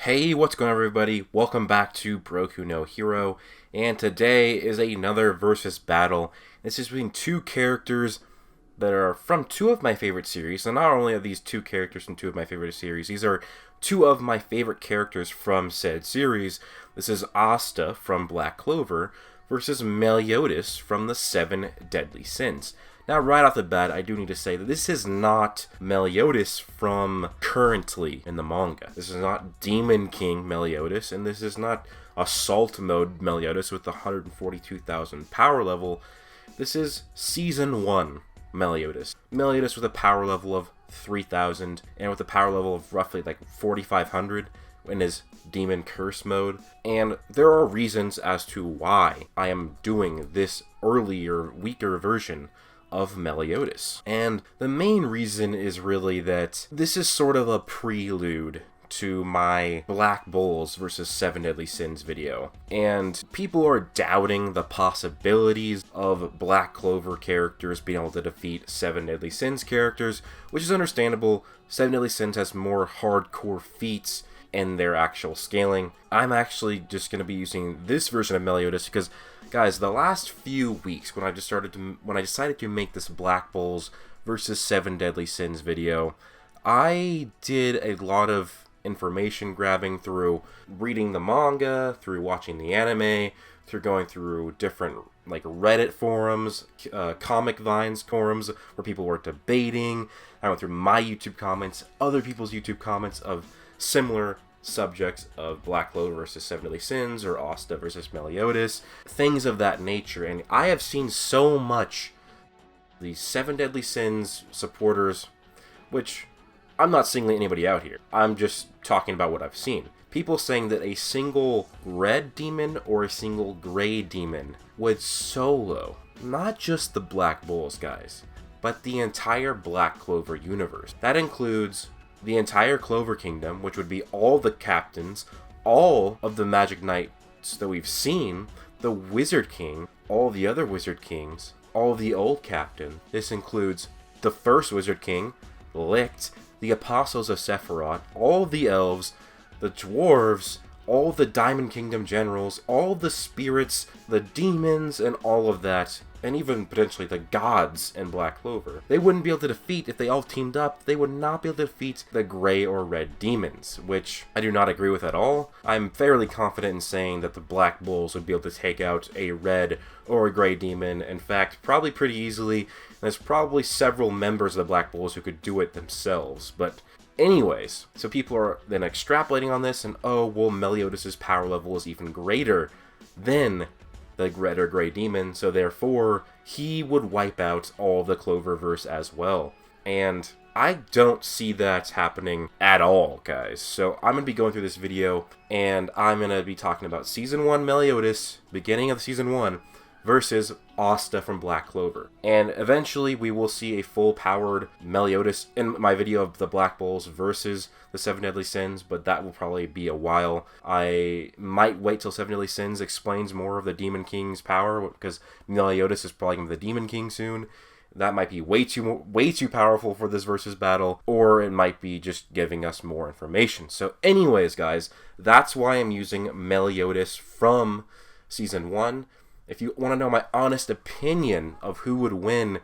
Hey, what's going on, everybody? Welcome back to Broku no Hero, and today is another versus battle. This is between two characters that are from two of my favorite series, and not only are these two characters from two of my favorite series, these are two of my favorite characters from said series. This is Asta from Black Clover versus Meliodas from the Seven Deadly Sins. Now, right off the bat, I do need to say that this is not Meliodas from currently in the manga. This is not Demon King Meliodas, and this is not Assault Mode Meliodas with the 142,000 power level. This is Season 1 Meliodas. Meliodas with a power level of 3,000, and with a power level of roughly like 4,500 in his Demon Curse mode. And there are reasons as to why I am doing this earlier, weaker version of Meliodas. And the main reason is really that this is sort of a prelude to my Black Bulls versus Seven Deadly Sins video. And people are doubting the possibilities of Black Clover characters being able to defeat Seven Deadly Sins characters, which is understandable. Seven Deadly Sins has more hardcore feats in their actual scaling. I'm actually just going to be using this version of Meliodas because, guys, the last few weeks when I decided to make this Black Bulls versus Seven Deadly Sins video, I did a lot of information grabbing through reading the manga, through watching the anime, through going through different like Reddit forums, Comic Vines forums where people were debating. I went through my YouTube comments, other people's YouTube comments of similar subjects of Black Clover versus Seven Deadly Sins or Asta versus Meliodas, things of that nature. And I have seen so much the Seven Deadly Sins supporters, which I'm not singling anybody out here. I'm just talking about what I've seen. People saying that a single red demon or a single gray demon would solo not just the Black Bulls, guys, but the entire Black Clover universe. That includes the entire Clover Kingdom, which would be all the captains, all of the Magic Knights that we've seen, the Wizard King, all the other Wizard Kings, all the old captain. This includes the first Wizard King, Licht, the Apostles of Sephiroth, all the elves, the dwarves, all the Diamond Kingdom generals, all the spirits, the demons, and all of that, and even potentially the gods in Black Clover. They wouldn't be able to defeat, if they all teamed up, they would not be able to defeat the gray or red demons, which I do not agree with at all. I'm fairly confident in saying that the Black Bulls would be able to take out a red or a gray demon. In fact, probably pretty easily. There's probably several members of the Black Bulls who could do it themselves, but anyways, so people are then extrapolating on this, and oh, well, Meliodas' power level is even greater than the red or gray demon, so therefore he would wipe out all the Cloververse as well. And I don't see that happening at all, guys. So I'm going to be going through this video, and I'm going to be talking about Season 1 Meliodas, beginning of Season 1, versus Asta from Black Clover. And eventually we will see a full-powered Meliodas in my video of the Black Bulls versus the Seven Deadly Sins, but that will probably be a while. I might wait till Seven Deadly Sins explains more of the Demon King's power, because Meliodas is probably going to be the Demon King soon. That might be way too powerful for this versus battle, or it might be just giving us more information. So anyways, guys, that's why I'm using Meliodas from Season 1. If you want to know my honest opinion of who would win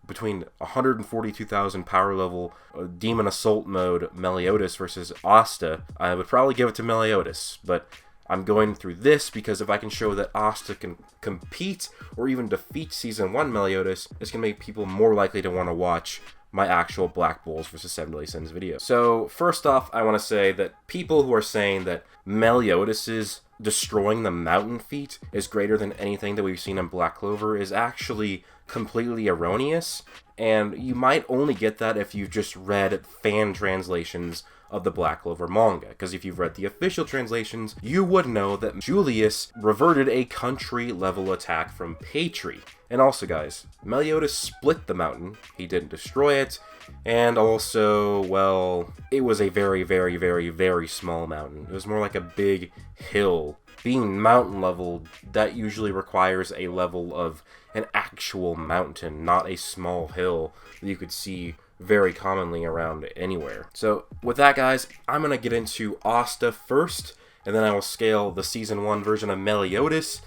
between 142,000 power level Demon Assault mode Meliodas versus Asta, I would probably give it to Meliodas. But I'm going through this because if I can show that Asta can compete or even defeat Season 1 Meliodas, it's going to make people more likely to want to watch my actual Black Bulls versus Seven Deadly Sins video. So first off, I want to say that people who are saying that Meliodas's destroying the mountain feat is greater than anything that we've seen in Black Clover is actually completely erroneous, and you might only get that if you've just read fan translations of the Black Clover manga, because if you've read the official translations, you would know that Julius reverted a country level attack from Patri. And also, guys, Meliodas split the mountain, he didn't destroy it, and also, well, it was a very, very, very, very small mountain. It was more like a big hill. Being mountain level, that usually requires a level of an actual mountain, not a small hill that you could see very commonly around anywhere. So with that, guys, I'm going to get into Asta first, and then I will scale the Season 1 version of Meliodas,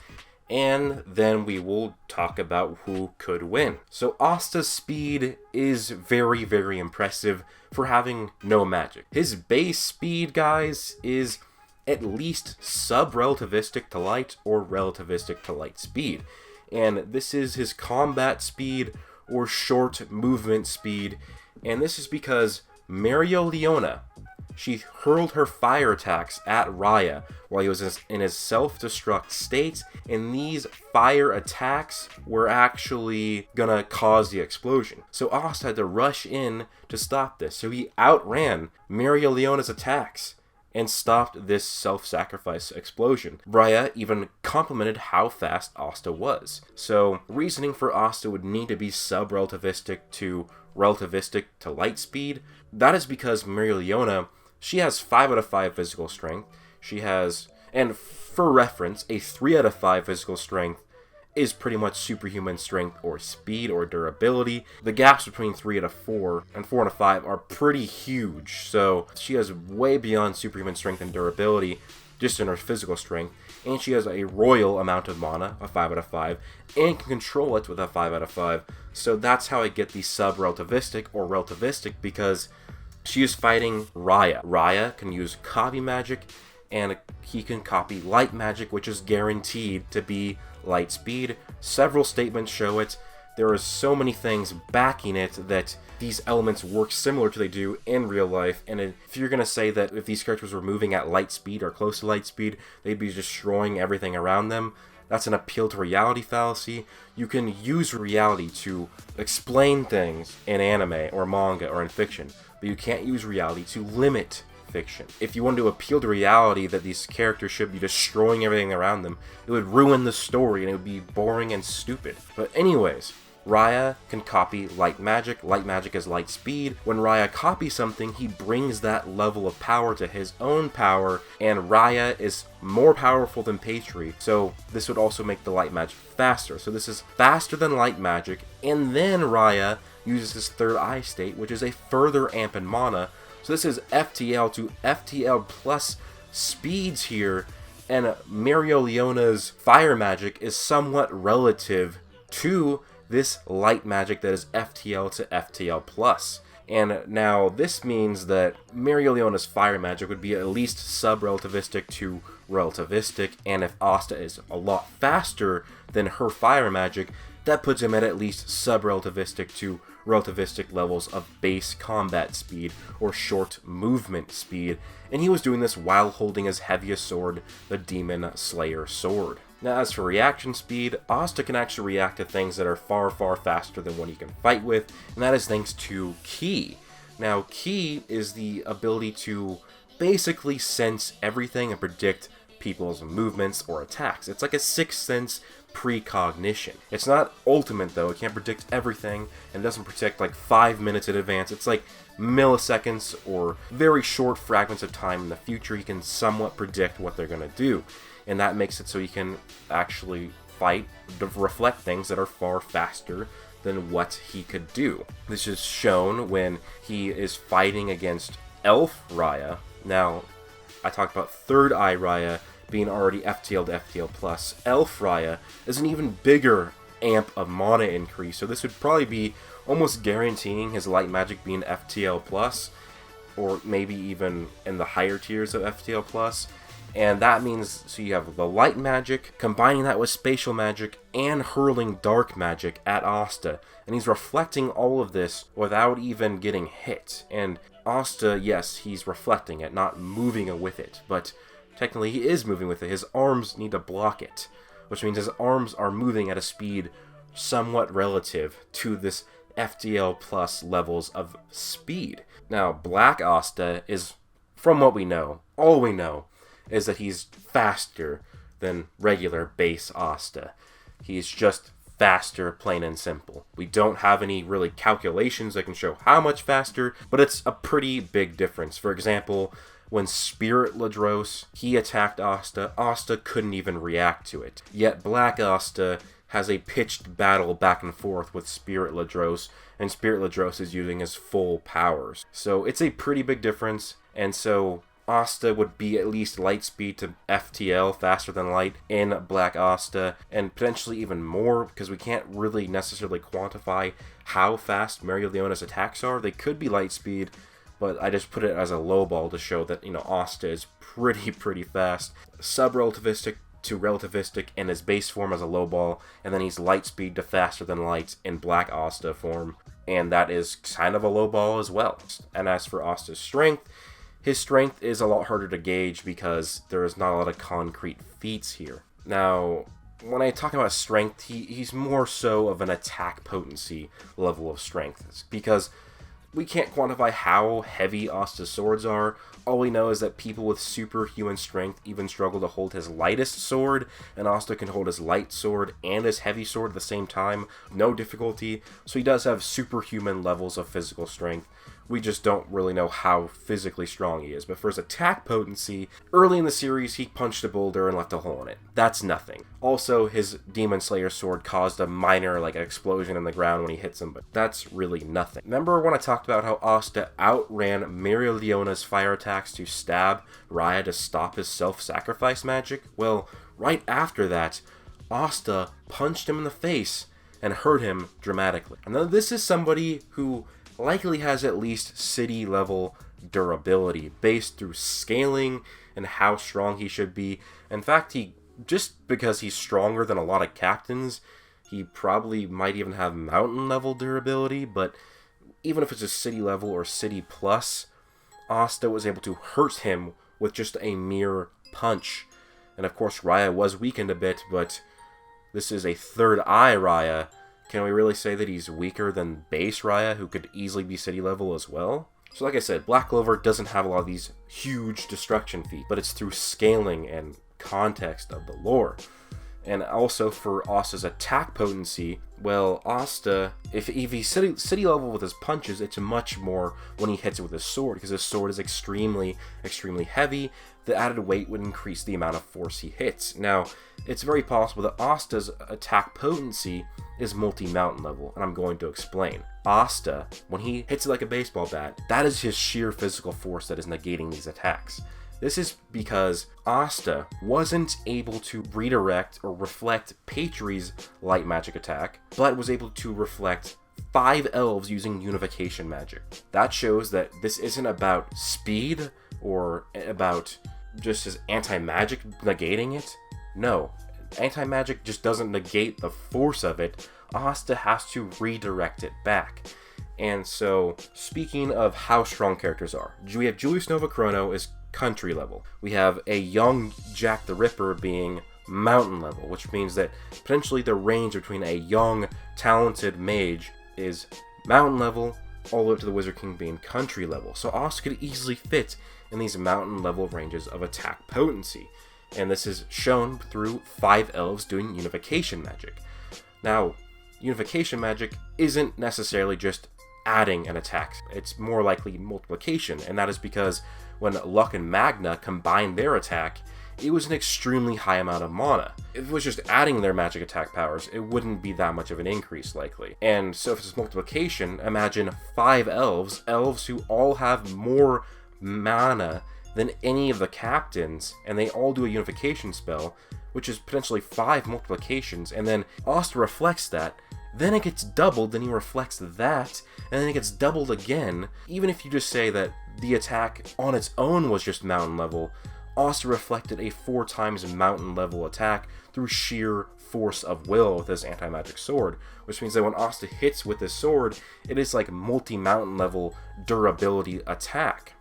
and then we will talk about who could win. So Asta's speed is very, very impressive for having no magic. His base speed, guys, is at least sub-relativistic to light or relativistic to light speed. And this is his combat speed or short movement speed. And this is because Mereoleona, she hurled her fire attacks at Raya while he was in his self-destruct state, and these fire attacks were actually gonna cause the explosion. So Asta had to rush in to stop this, so he outran Mereoleona's attacks and stopped this self-sacrifice explosion. Raya even complimented how fast Asta was. So reasoning for Asta would need to be sub-relativistic to relativistic to light speed. That is because Mereoleona, she has 5 out of 5 physical strength. She has, and for reference, a 3 out of 5 physical strength is pretty much superhuman strength or speed or durability. The gaps between 3 out of 4 and 4 out of 5 are pretty huge, so she has way beyond superhuman strength and durability just in her physical strength, and she has a royal amount of mana, a 5 out of 5, and can control it with a 5 out of 5, so that's how I get the sub-relativistic or relativistic, because she is fighting Raya. Raya can use copy magic, and he can copy light magic, which is guaranteed to be light speed. Several statements show it. There are so many things backing it that these elements work similar to they do in real life, and if you're going to say that if these characters were moving at light speed or close to light speed, they'd be destroying everything around them, that's an appeal to reality fallacy. You can use reality to explain things in anime or manga or in fiction, but you can't use reality to limit fiction. If you want to appeal to reality that these characters should be destroying everything around them, it would ruin the story and it would be boring and stupid. But anyways, Raya can copy light magic. Light magic is light speed. When Raya copies something, he brings that level of power to his own power, and Raya is more powerful than Patri, so this would also make the light magic faster. So this is faster than light magic, and then Raya uses his third eye state, which is a further amp in mana. So this is FTL to FTL plus speeds here, and Mereoleona's fire magic is somewhat relative to this light magic that is FTL to FTL plus. And now this means that Mereoleona's fire magic would be at least sub-relativistic to relativistic, and if Asta is a lot faster than her fire magic, that puts him at least sub-relativistic to relativistic levels of base combat speed or short movement speed, and he was doing this while holding his heaviest sword, the Demon Slayer sword. Now as for reaction speed, Asta can actually react to things that are far, far faster than what he can fight with, and that is thanks to Ki. Now Ki is the ability to basically sense everything and predict people's movements or attacks. It's like a sixth sense precognition. It's not ultimate though, it can't predict everything, and doesn't predict like 5 minutes in advance. It's like milliseconds or very short fragments of time in the future. He can somewhat predict what they're going to do, and that makes it so he can actually fight to reflect things that are far faster than what he could do. This is shown when he is fighting against Elf Raya. Now, I talked about Third Eye Raya being already FTL to FTL plus. Elf Raya is an even bigger amp of mana increase, so this would probably be almost guaranteeing his light magic being FTL plus, or maybe even in the higher tiers of FTL plus. And that means, so you have the light magic, combining that with spatial magic, and hurling dark magic at Asta. And he's reflecting all of this without even getting hit. And Asta, yes, he's reflecting it, not moving it with it, but technically he is moving with it. His arms need to block it, which means his arms are moving at a speed somewhat relative to this FTL plus levels of speed. Now, Black Asta is, from what we know, all we know, is that he's faster than regular base Asta. He's just faster, plain and simple. We don't have any really calculations that can show how much faster, but it's a pretty big difference. For example, when Spirit Ladros, he attacked Asta, Asta couldn't even react to it. Yet Black Asta has a pitched battle back and forth with Spirit Ladros, and Spirit Ladros is using his full powers. So it's a pretty big difference, and so Asta would be at least light speed to FTL, faster than light, in Black Asta, and potentially even more, because we can't really necessarily quantify how fast Meliodas' attacks are. They could be light speed, but I just put it as a low ball to show that, Asta is pretty fast. Sub-relativistic to relativistic in his base form as a low ball, and then he's light speed to faster than light in Black Asta form, and that is kind of a low ball as well. And as for Asta's strength, his strength is a lot harder to gauge because there is not a lot of concrete feats here. Now, when I talk about strength, he's more so of an attack potency level of strength, because we can't quantify how heavy Asta's swords are. All we know is that people with superhuman strength even struggle to hold his lightest sword, and Asta can hold his light sword and his heavy sword at the same time, no difficulty. So he does have superhuman levels of physical strength. We just don't really know how physically strong he is. But for his attack potency, early in the series, he punched a boulder and left a hole in it. That's nothing. Also, his Demon Slayer sword caused a minor, explosion in the ground when he hits him, but that's really nothing. Remember when I talked about how Asta outran Meliodas' fire attacks to stab Raya to stop his self-sacrifice magic? Well, right after that, Asta punched him in the face and hurt him dramatically. And now this is somebody who likely has at least city level durability based through scaling and how strong he should be. In fact, just because he's stronger than a lot of captains, he probably might even have mountain level durability, but even if it's a city level or city plus, Asta was able to hurt him with just a mere punch. And of course Raya was weakened a bit, but this is a third eye Raya. Can we really say that he's weaker than base Raya, who could easily be city level as well? So like I said, Black Clover doesn't have a lot of these huge destruction feats, but it's through scaling and context of the lore. And also for Asta's attack potency, well, Asta, if he's city level with his punches, it's much more when he hits it with his sword, because his sword is extremely heavy. The added weight would increase the amount of force he hits. Now, it's very possible that Asta's attack potency is multi-mountain level, and I'm going to explain. Asta, when he hits it like a baseball bat, that is his sheer physical force that is negating these attacks. This is because Asta wasn't able to redirect or reflect Patri's light magic attack, but was able to reflect 5 elves using unification magic. That shows that this isn't about speed or about just his anti-magic negating it. No, anti-magic just doesn't negate the force of it. Asta has to redirect it back. And so, speaking of how strong characters are, we have Julius Nova Chrono is country level. We have a young Jack the Ripper being mountain level, which means that potentially the range between a young, talented mage is mountain level, all the way up to the Wizard King being country level. So Asta could easily fit in these mountain level ranges of attack potency. And this is shown through 5 elves doing unification magic. Now, unification magic isn't necessarily just adding an attack. It's more likely multiplication, and that is because when Luck and Magna combined their attack, it was an extremely high amount of mana. If it was just adding their magic attack powers, it wouldn't be that much of an increase likely. And so if it's multiplication, imagine 5 elves who all have more mana than any of the captains, and they all do a unification spell, which is potentially 5 multiplications, and then Asta reflects that, then it gets doubled, then he reflects that, and then it gets doubled again. Even if you just say that the attack on its own was just mountain level, Asta reflected a 4 times mountain level attack through sheer force of will with his anti-magic sword, which means that when Asta hits with his sword, it is like multi-mountain level durability attack,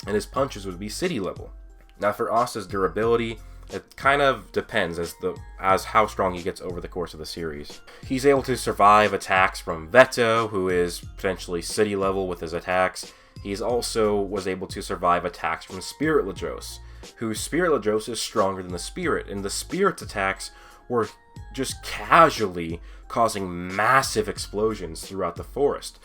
and his punches would be city level. Now for Asta's durability, it kind of depends as how strong he gets over the course of the series. He's able to survive attacks from Veto, who is potentially city level with his attacks. He's also was able to survive attacks from Spirit Ladros, whose Spirit Ladros is stronger than the Spirit, and the Spirit's attacks were just casually causing massive explosions throughout the forest.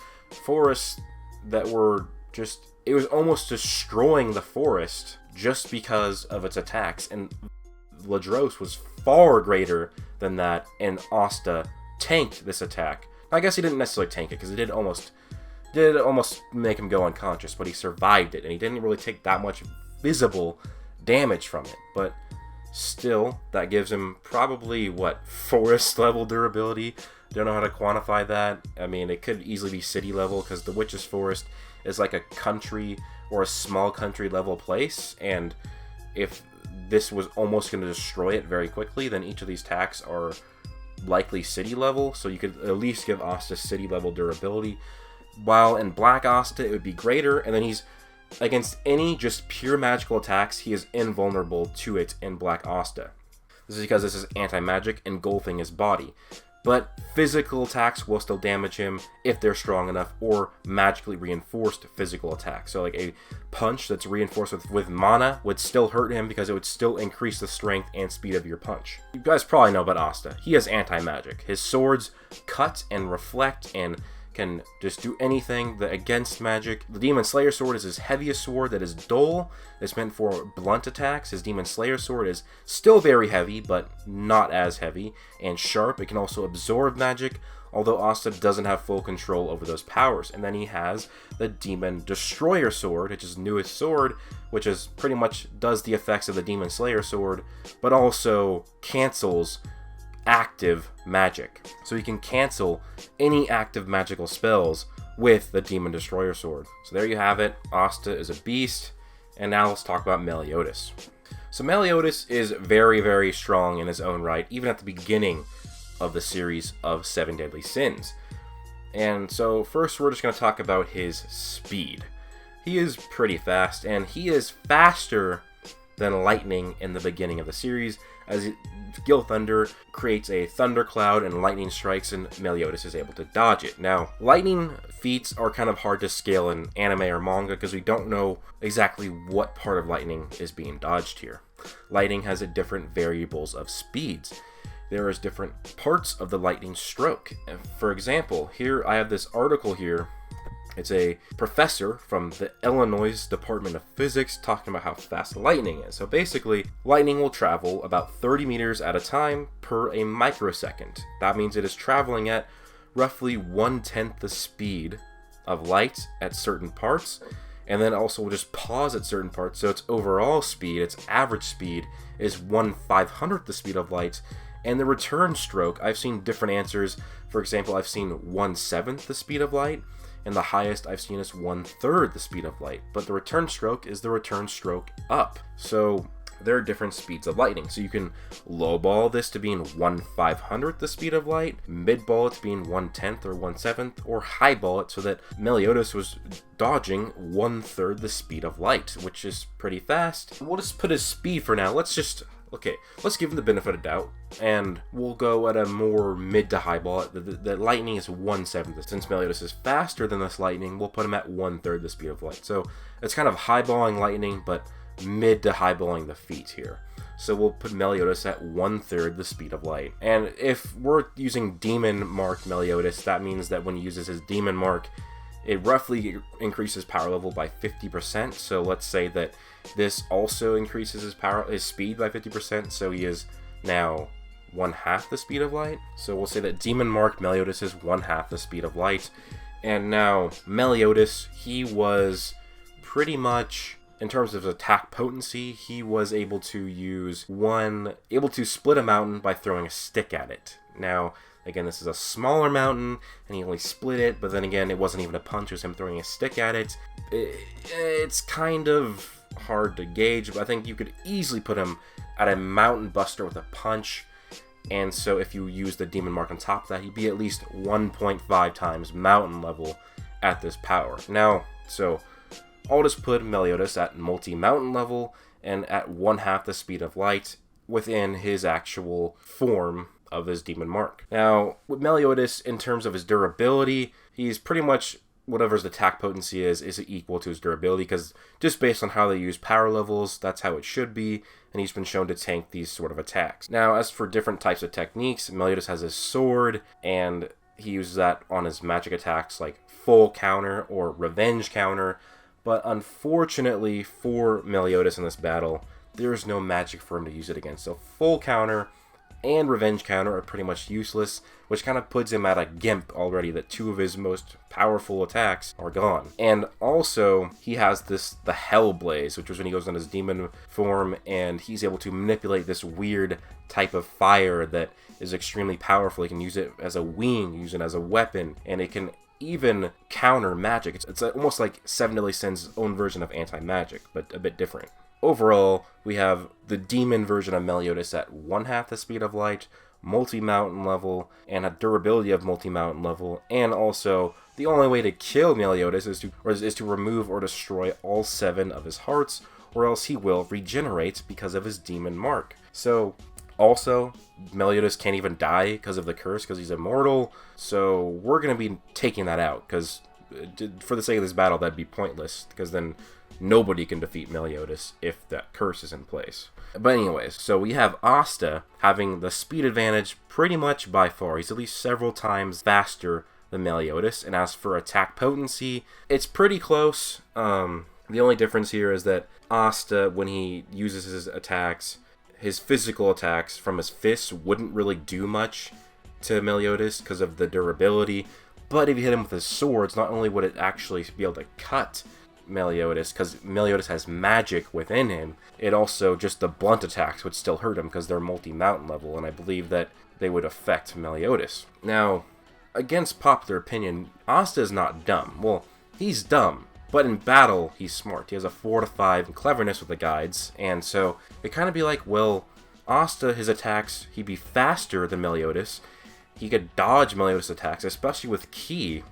Forests that were just, it was almost destroying the forest just because of its attacks, and Ladros was far greater than that, and Asta tanked this attack. I guess he didn't necessarily tank it, because it did almost make him go unconscious, but he survived it, and he didn't really take that much visible damage from it. But still, that gives him probably, forest level durability? Don't know how to quantify that. I mean, it could easily be city level, because the Witch's Forest is like a country or a small country level place, and if this was almost going to destroy it very quickly, then each of these attacks are likely city level, so you could at least give Asta city level durability. While in Black Asta, it would be greater, and then he's against any just pure magical attacks, he is invulnerable to it in Black Asta. This is because this is anti-magic, engulfing his body. But physical attacks will still damage him if they're strong enough, or magically reinforced physical attacks. So like a punch that's reinforced with mana would still hurt him, because it would still increase the strength and speed of your punch. You guys probably know about Asta. He has anti-magic. His swords cut and reflect and can just do anything against magic. The Demon Slayer sword is his heaviest sword that is dull. It's meant for blunt attacks. His Demon Slayer sword is still very heavy, but not as heavy, and sharp. It can also absorb magic, although Asta doesn't have full control over those powers. And then he has the Demon Destroyer sword, which is his newest sword, which is pretty much does the effects of the Demon Slayer sword, but also cancels active magic. So you can cancel any active magical spells with the Demon Destroyer sword. So there you have it. Asta is a beast. And now let's talk about Meliodas. So Meliodas is very, very strong in his own right, even at the beginning of the series of 7 Deadly Sins. And so first we're just going to talk about his speed. He is pretty fast, and he is faster than lightning in the beginning of the series, as Gil Thunder creates a thundercloud and lightning strikes, and Meliodas is able to dodge it. Now, lightning feats are kind of hard to scale in anime or manga, because we don't know exactly what part of lightning is being dodged here. Lightning has different variables of speeds. There is different parts of the lightning stroke. For example, here I have this article here. It's a professor from the Illinois Department of Physics talking about how fast lightning is. So basically, lightning will travel about 30 meters at a time per a microsecond. That means it is traveling at roughly 1/10 the speed of light at certain parts, and then also will just pause at certain parts. So its overall speed, its average speed, is 1/500th the speed of light. And the return stroke, I've seen different answers. For example, I've seen 1/7 the speed of light, and the highest I've seen is 1/3 the speed of light. But the return stroke is the return stroke up. So there are different speeds of lightning. So you can lowball this to being 1/500th the speed of light, midball it to being 1/10 or 1/7, or highball it so that Meliodas was dodging 1/3 the speed of light, which is pretty fast. We'll just put his speed for now. Let's give him the benefit of doubt, and we'll go at a more mid to high ball. The lightning is 1/7. Since Meliodas is faster than this lightning, we'll put him at 1/3 the speed of light. So it's kind of highballing lightning, but mid to highballing the feat here. So we'll put Meliodas at 1/3 the speed of light. And if we're using Demon Mark Meliodas, that means that when he uses his Demon Mark, it roughly increases power level by 50%. So let's say that this also increases his speed by 50%. So he is now 1/2 the speed of light. So we'll say that Demon Mark Meliodas is 1/2 the speed of light. And now Meliodas, he was pretty much, in terms of attack potency, he was able to split a mountain by throwing a stick at it. Now, again, this is a smaller mountain, and he only split it, but then again, it wasn't even a punch, it was him throwing a stick at it. It's kind of hard to gauge, but I think you could easily put him at a mountain buster with a punch, and so if you use the Demon Mark on top of that, he'd be at least 1.5 times mountain level at this power. Now, so I'll just put Meliodas at multi-mountain level, and at 1/2 the speed of light within his actual form of his Demon Mark. Now, with Meliodas, in terms of his durability, he's pretty much, whatever his attack potency is equal to his durability, because just based on how they use power levels, that's how it should be, and he's been shown to tank these sort of attacks. Now, as for different types of techniques, Meliodas has his sword, and he uses that on his magic attacks like full counter or revenge counter, but unfortunately for Meliodas in this battle, there's no magic for him to use it against. So full counter and revenge counter are pretty much useless, which kind of puts him at a gimp already, that 2 of his most powerful attacks are gone. And also, he has the Hell Blaze, which was when he goes on his demon form, and he's able to manipulate this weird type of fire that is extremely powerful. He can use it as a wing, use it as a weapon, and it can even counter magic. It's almost like Seven Deadly Sins' own version of anti-magic, but a bit different. Overall, we have the demon version of Meliodas at 1/2 the speed of light, multi-mountain level, and a durability of multi-mountain level, and also the only way to kill Meliodas is to remove or destroy all 7 of his hearts, or else he will regenerate because of his demon mark. So, also, Meliodas can't even die because of the curse, because he's immortal, so we're going to be taking that out, because for the sake of this battle, that'd be pointless, because then nobody can defeat Meliodas if that curse is in place. But anyways, so we have Asta having the speed advantage pretty much by far. He's at least several times faster than Meliodas, and as for attack potency, it's pretty close. The only difference here is that Asta, when he uses his attacks, his physical attacks from his fists wouldn't really do much to Meliodas because of the durability, but if you hit him with his swords, not only would it actually be able to cut Meliodas, because Meliodas has magic within him, it also, just the blunt attacks would still hurt him because they're multi-mountain level, and I believe that they would affect Meliodas. Now, against popular opinion, Asta is not dumb. Well, he's dumb, but in battle, he's smart. He has a 4 to 5 cleverness with the guides, and so it kind of be like, well, Asta, his attacks, he'd be faster than Meliodas. He could dodge Meliodas' attacks, especially with Ki.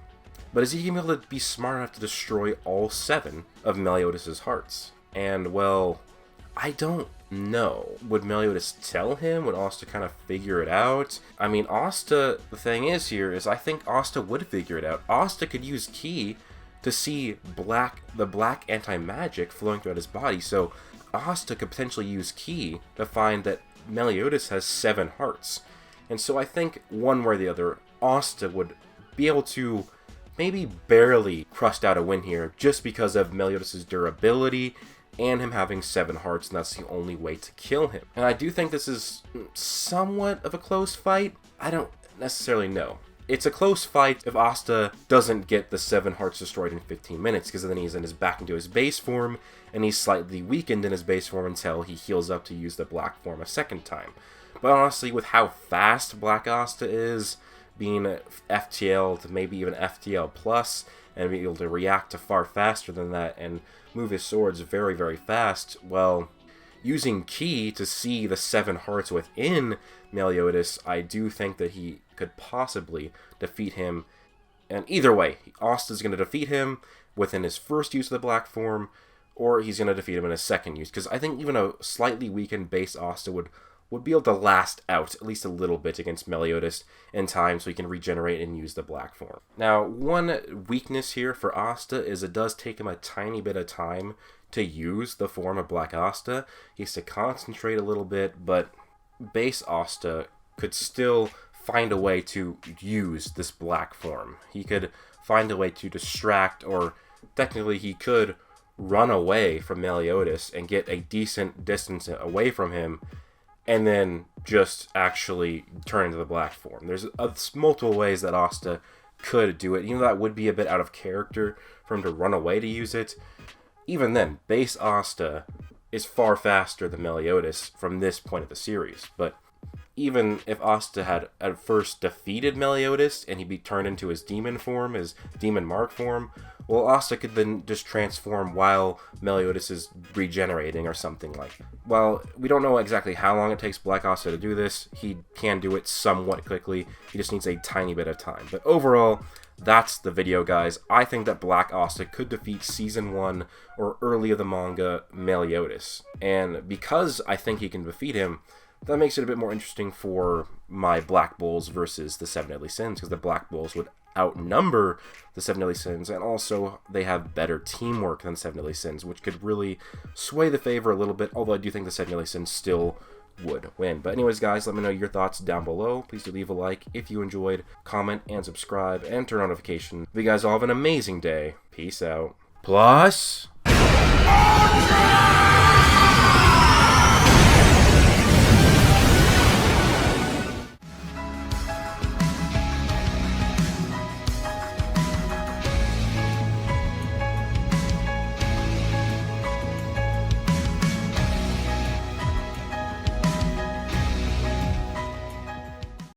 But is he going to be able to be smart enough to destroy all 7 of Meliodas' hearts? And, well, I don't know. Would Meliodas tell him? Would Asta kind of figure it out? I mean, Asta, the thing is here, is I think Asta would figure it out. Asta could use Ki to see the black anti-magic flowing throughout his body, so Asta could potentially use Ki to find that Meliodas has 7 hearts. And so I think, one way or the other, Asta would be able to maybe barely crust out a win here, just because of Meliodas' durability and him having 7 hearts, and that's the only way to kill him. And I do think this is somewhat of a close fight. I don't necessarily know. It's a close fight if Asta doesn't get the 7 hearts destroyed in 15 minutes, because then he's back into his base form, and he's slightly weakened in his base form until he heals up to use the black form a second time. But honestly, with how fast Black Asta is, being FTL to maybe even FTL plus, and being able to react to far faster than that and move his swords very, very fast, well, using Ki to see the 7 hearts within Meliodas, I do think that he could possibly defeat him. And either way, Asta's going to defeat him within his first use of the black form, or he's going to defeat him in his second use, because I think even a slightly weakened base Asta would be able to last out at least a little bit against Meliodas in time, so he can regenerate and use the black form. Now, one weakness here for Asta is it does take him a tiny bit of time to use the form of Black Asta. He has to concentrate a little bit, but base Asta could still find a way to use this black form. He could find a way to distract, or technically he could run away from Meliodas and get a decent distance away from him, and then just actually turn into the black form. There's multiple ways that Asta could do it. Even though that would be a bit out of character for him to run away to use it, even then, base Asta is far faster than Meliodas from this point of the series. But even if Asta had at first defeated Meliodas and he'd be turned into his demon form, his demon mark form, well, Asta could then just transform while Meliodas is regenerating or something like that. Well, we don't know exactly how long it takes Black Asta to do this. He can do it somewhat quickly. He just needs a tiny bit of time. But overall, that's the video, guys. I think that Black Asta could defeat Season 1 or early of the manga Meliodas. And because I think he can defeat him, that makes it a bit more interesting for my Black Bulls versus the Seven Deadly Sins, because the Black Bulls would outnumber the Seven Deadly Sins, and also they have better teamwork than Seven Deadly Sins, which could really sway the favor a little bit, although I do think the Seven Deadly Sins still would win. But anyways, guys, let me know your thoughts down below. Please do leave a like if you enjoyed, comment and subscribe, and turn on notifications. You guys all have an amazing day. Peace out. Plus...